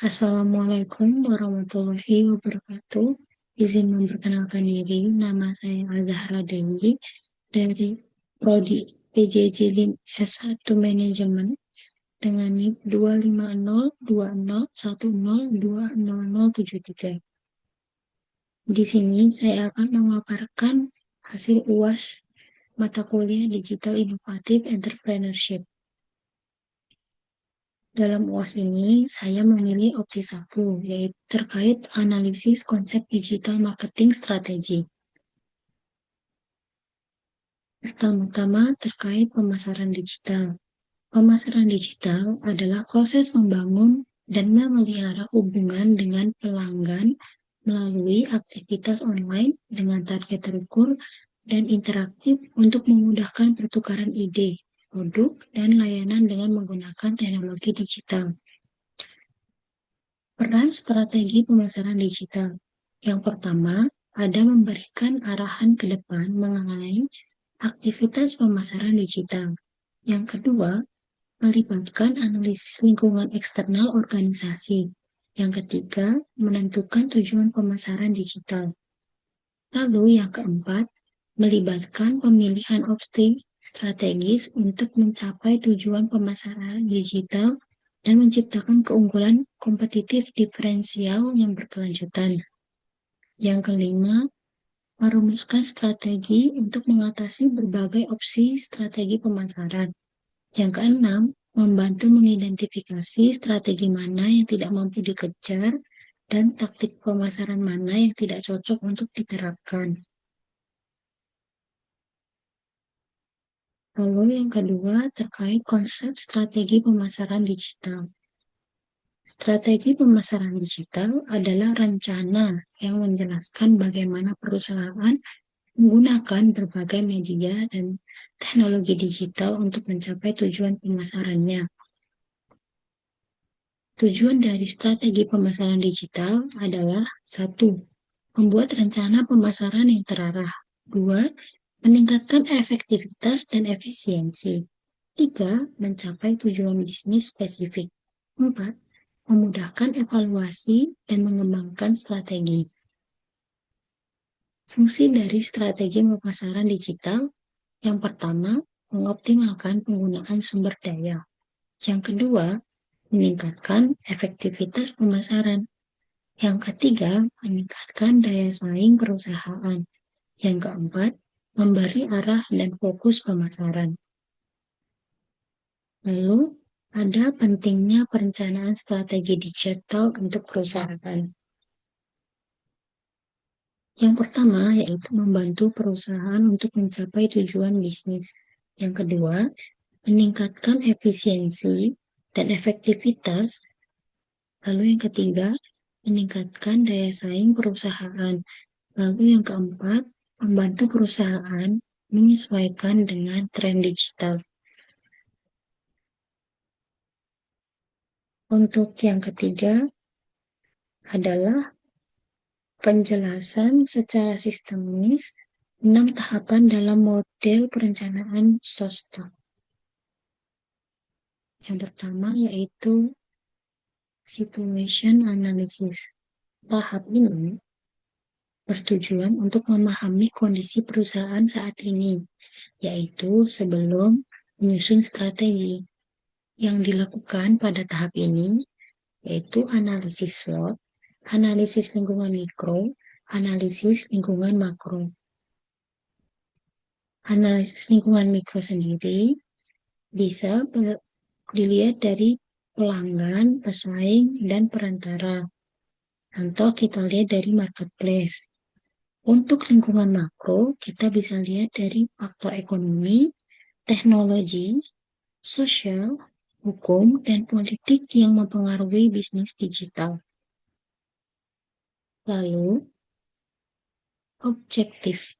Assalamualaikum warahmatullahi wabarakatuh. Izin memperkenalkan diri, nama saya Azahra Dewi dari Prodi PJJ Lim S1 Manajemen dengan NIM 25020102073. Di sini saya akan memaparkan hasil UAS mata kuliah Digital Inovatif Entrepreneurship. Dalam UAS ini, saya memilih opsi 1, yaitu terkait analisis konsep digital marketing strategi. Pertama-tama terkait pemasaran digital. Pemasaran digital adalah proses membangun dan memelihara hubungan dengan pelanggan melalui aktivitas online dengan target terukur dan interaktif untuk memudahkan pertukaran ide, produk, dan layanan dengan menggunakan teknologi digital. Peran strategi pemasaran digital. Yang pertama, ada memberikan arahan ke depan mengenai aktivitas pemasaran digital. Yang kedua, melibatkan analisis lingkungan eksternal organisasi. Yang ketiga, menentukan tujuan pemasaran digital. Lalu yang keempat, melibatkan pemilihan opsi strategis untuk mencapai tujuan pemasaran digital dan menciptakan keunggulan kompetitif diferensial yang berkelanjutan. Yang kelima, merumuskan strategi untuk mengatasi berbagai opsi strategi pemasaran. Yang keenam, membantu mengidentifikasi strategi mana yang tidak mampu dikejar dan taktik pemasaran mana yang tidak cocok untuk diterapkan. Lalu yang kedua terkait konsep strategi pemasaran digital. Strategi pemasaran digital adalah rencana yang menjelaskan bagaimana perusahaan menggunakan berbagai media dan teknologi digital untuk mencapai tujuan pemasarannya. Tujuan dari strategi pemasaran digital adalah 1. Membuat rencana pemasaran yang terarah. 2. Meningkatkan efektivitas dan efisiensi. 3. Mencapai tujuan bisnis spesifik. 4. Memudahkan evaluasi dan mengembangkan strategi. Fungsi dari strategi pemasaran digital yang pertama, mengoptimalkan penggunaan sumber daya. Yang kedua, meningkatkan efektivitas pemasaran. Yang ketiga, meningkatkan daya saing perusahaan. Yang keempat, memberi arah dan fokus pemasaran. Lalu, ada pentingnya perencanaan strategi digital untuk perusahaan. Yang pertama, yaitu membantu perusahaan untuk mencapai tujuan bisnis. Yang kedua, meningkatkan efisiensi dan efektivitas. Lalu yang ketiga, meningkatkan daya saing perusahaan. Lalu yang keempat, membantu perusahaan menyesuaikan dengan tren digital. Untuk yang ketiga adalah penjelasan secara sistemis 6 tahapan dalam model perencanaan SOSTA. Yang pertama yaitu situation analysis. Tahap ini bertujuan untuk memahami kondisi perusahaan saat ini, yaitu sebelum menyusun strategi. Yang dilakukan pada tahap ini yaitu analisis SWOT, analisis lingkungan mikro, analisis lingkungan makro. Analisis lingkungan mikro sendiri bisa dilihat dari pelanggan, pesaing, dan perantara. Contoh kita lihat dari marketplace. Untuk lingkungan makro, kita bisa lihat dari faktor ekonomi, teknologi, sosial, hukum, dan politik yang mempengaruhi bisnis digital. Lalu, objektif.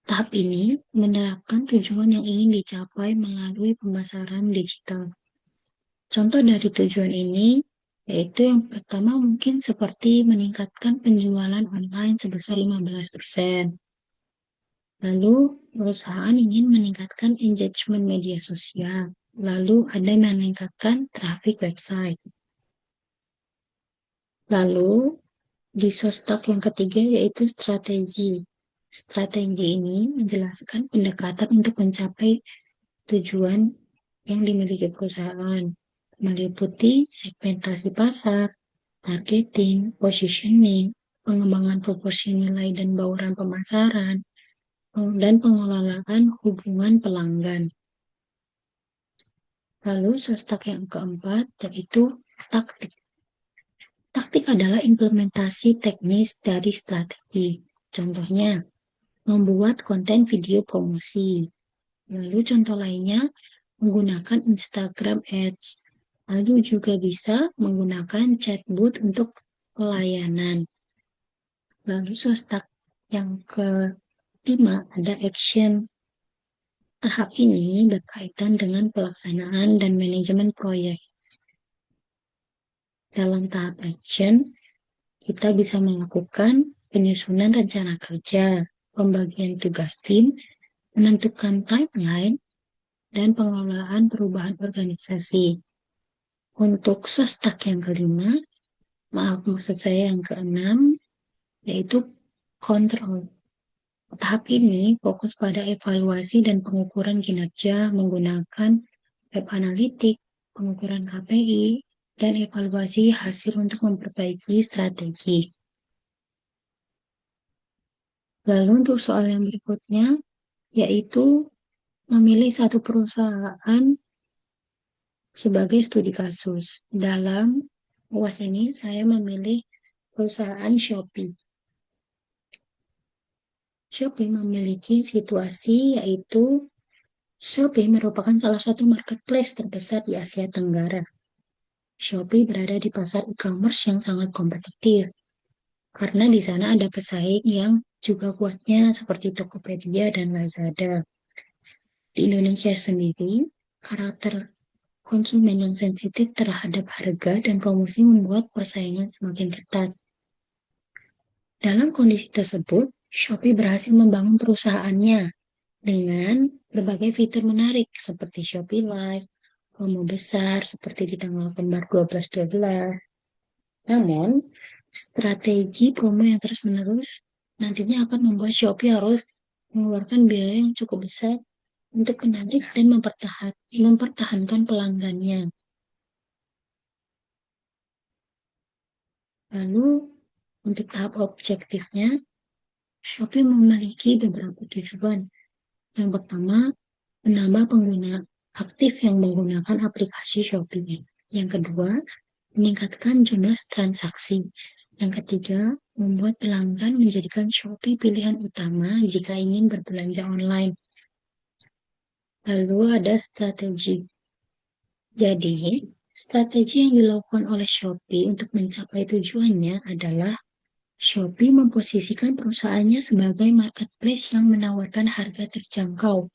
Tahap ini menerapkan tujuan yang ingin dicapai melalui pemasaran digital. Contoh dari tujuan ini yaitu yang pertama mungkin seperti meningkatkan penjualan online sebesar 15%. Lalu perusahaan ingin meningkatkan engagement media sosial. Lalu ada yang meningkatkan traffic website. Lalu di sostak yang ketiga yaitu strategi. Strategi ini menjelaskan pendekatan untuk mencapai tujuan yang dimiliki perusahaan, meliputi segmentasi pasar, targeting, positioning, pengembangan proporsi nilai dan bauran pemasaran, dan pengelolaan hubungan pelanggan. Lalu sostak yang keempat yaitu taktik. Taktik adalah implementasi teknis dari strategi. Contohnya, membuat konten video promosi. Lalu contoh lainnya, menggunakan Instagram Ads. Lalu juga bisa menggunakan chatbot untuk pelayanan. Lalu sostak yang kelima ada action. Tahap ini berkaitan dengan pelaksanaan dan manajemen proyek. Dalam tahap action, kita bisa melakukan penyusunan rencana kerja, pembagian tugas tim, menentukan timeline, dan pengelolaan perubahan organisasi. Untuk sostak yang kelima, maksud saya yang keenam, yaitu kontrol. Tahap ini fokus pada evaluasi dan pengukuran kinerja menggunakan web analitik, pengukuran KPI, dan evaluasi hasil untuk memperbaiki strategi. Lalu untuk soal yang berikutnya, yaitu memilih satu perusahaan sebagai studi kasus. Dalam UAS ini, saya memilih perusahaan Shopee. Shopee memiliki situasi yaitu Shopee merupakan salah satu marketplace terbesar di Asia Tenggara. Shopee berada di pasar e-commerce yang sangat kompetitif, karena di sana ada pesaing yang juga kuatnya seperti Tokopedia dan Lazada. Di Indonesia sendiri, karakter konsumen yang sensitif terhadap harga dan promosi membuat persaingan semakin ketat. Dalam kondisi tersebut, Shopee berhasil membangun perusahaannya dengan berbagai fitur menarik seperti Shopee Live, promo besar seperti di tanggal kembar 12-12. Namun, strategi promo yang terus-menerus nantinya akan membuat Shopee harus mengeluarkan biaya yang cukup besar untuk menarik dan mempertahankan pelanggannya. Lalu, untuk tahap objektifnya, Shopee memiliki beberapa tujuan. Yang pertama, menambah pengguna aktif yang menggunakan aplikasi Shopee. Yang kedua, meningkatkan jumlah transaksi. Yang ketiga, membuat pelanggan menjadikan Shopee pilihan utama jika ingin berbelanja online. Lalu ada strategi. Jadi, strategi yang dilakukan oleh Shopee untuk mencapai tujuannya adalah Shopee memposisikan perusahaannya sebagai marketplace yang menawarkan harga terjangkau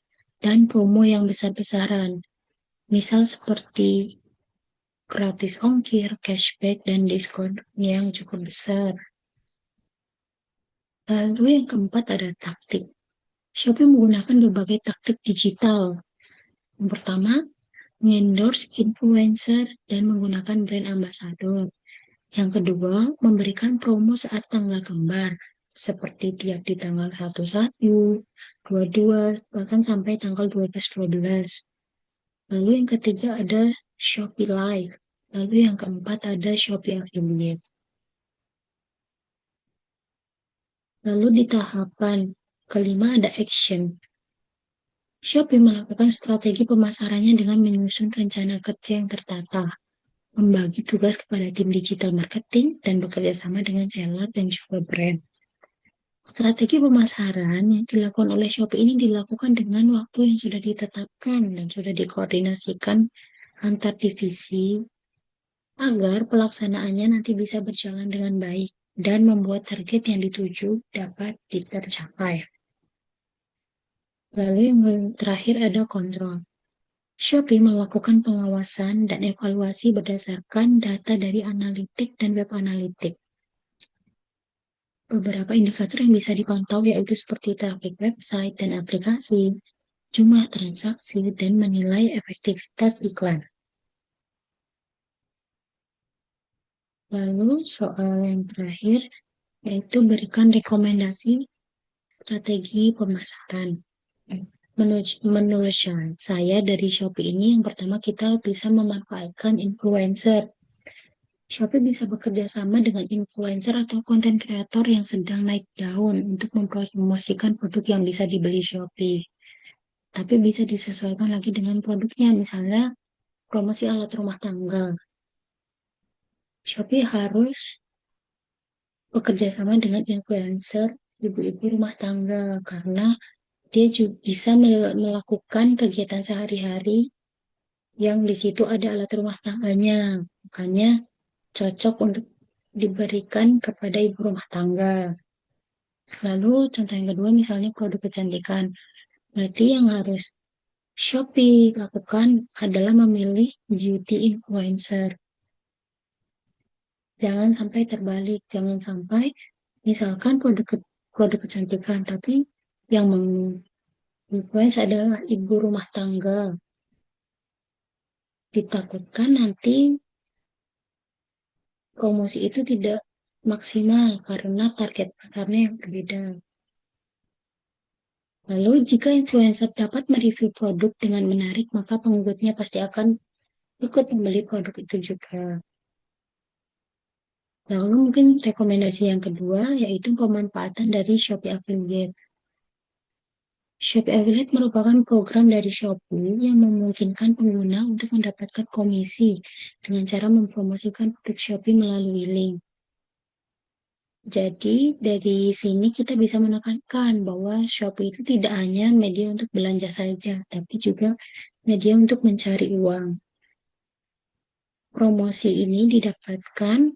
dan promo yang besar-besaran. Misal seperti gratis ongkir, cashback, dan diskon yang cukup besar. Lalu yang keempat ada taktik. Shopee menggunakan berbagai taktik digital. Yang pertama, endorse influencer dan menggunakan brand ambassador. Yang kedua, memberikan promo saat tanggal kembar, seperti tiap di tanggal 11, 22, bahkan sampai tanggal 12-12. Lalu yang ketiga ada Shopee Live. Lalu yang keempat ada Shopee Affiliate. Lalu di tahapan kelima ada action. Shopee melakukan strategi pemasarannya dengan menyusun rencana kerja yang tertata, membagi tugas kepada tim digital marketing, dan bekerja sama dengan seller dan juga brand. Strategi pemasaran yang dilakukan oleh Shopee ini dilakukan dengan waktu yang sudah ditetapkan dan sudah dikoordinasikan antar divisi agar pelaksanaannya nanti bisa berjalan dengan baik dan membuat target yang dituju dapat tercapai. Lalu yang terakhir ada kontrol. Shopee melakukan pengawasan dan evaluasi berdasarkan data dari analitik dan web analitik. Beberapa indikator yang bisa dipantau yaitu seperti traffic website dan aplikasi, jumlah transaksi, dan menilai efektivitas iklan. Lalu soal yang terakhir yaitu berikan rekomendasi strategi pemasaran. Menurut saya dari Shopee ini yang pertama kita bisa memanfaatkan influencer. Shopee bisa bekerja sama dengan influencer atau konten kreator yang sedang naik daun untuk mempromosikan produk yang bisa dibeli Shopee. Tapi bisa disesuaikan lagi dengan produknya, misalnya promosi alat rumah tangga. Shopee harus bekerja sama dengan influencer ibu-ibu rumah tangga karena dia juga bisa melakukan kegiatan sehari-hari yang di situ ada alat rumah tangganya. Makanya cocok untuk diberikan kepada ibu rumah tangga. Lalu contoh yang kedua misalnya produk kecantikan. Berarti yang harus Shopee lakukan adalah memilih beauty influencer. Jangan sampai terbalik, jangan sampai misalkan produk kecantikan, tapi yang menginfluence adalah ibu rumah tangga. Ditakutkan nanti promosi itu tidak maksimal karena target pasarnya yang berbeda. Lalu, jika influencer dapat mereview produk dengan menarik, maka pengikutnya pasti akan ikut membeli produk itu juga. Lalu mungkin rekomendasi yang kedua yaitu pemanfaatan dari Shopee Affiliate. Shopee Affiliate merupakan program dari Shopee yang memungkinkan pengguna untuk mendapatkan komisi dengan cara mempromosikan produk Shopee melalui link. Jadi, dari sini kita bisa menekankan bahwa Shopee itu tidak hanya media untuk belanja saja, tapi juga media untuk mencari uang. Promosi ini didapatkan,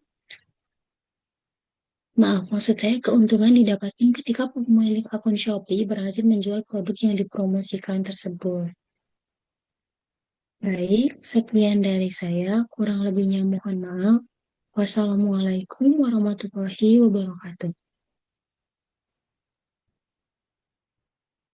maksud saya keuntungan didapatkan ketika pemilik akun Shopee berhasil menjual produk yang dipromosikan tersebut. Baik, sekian dari saya. Kurang lebihnya mohon maaf. Wassalamualaikum warahmatullahi wabarakatuh.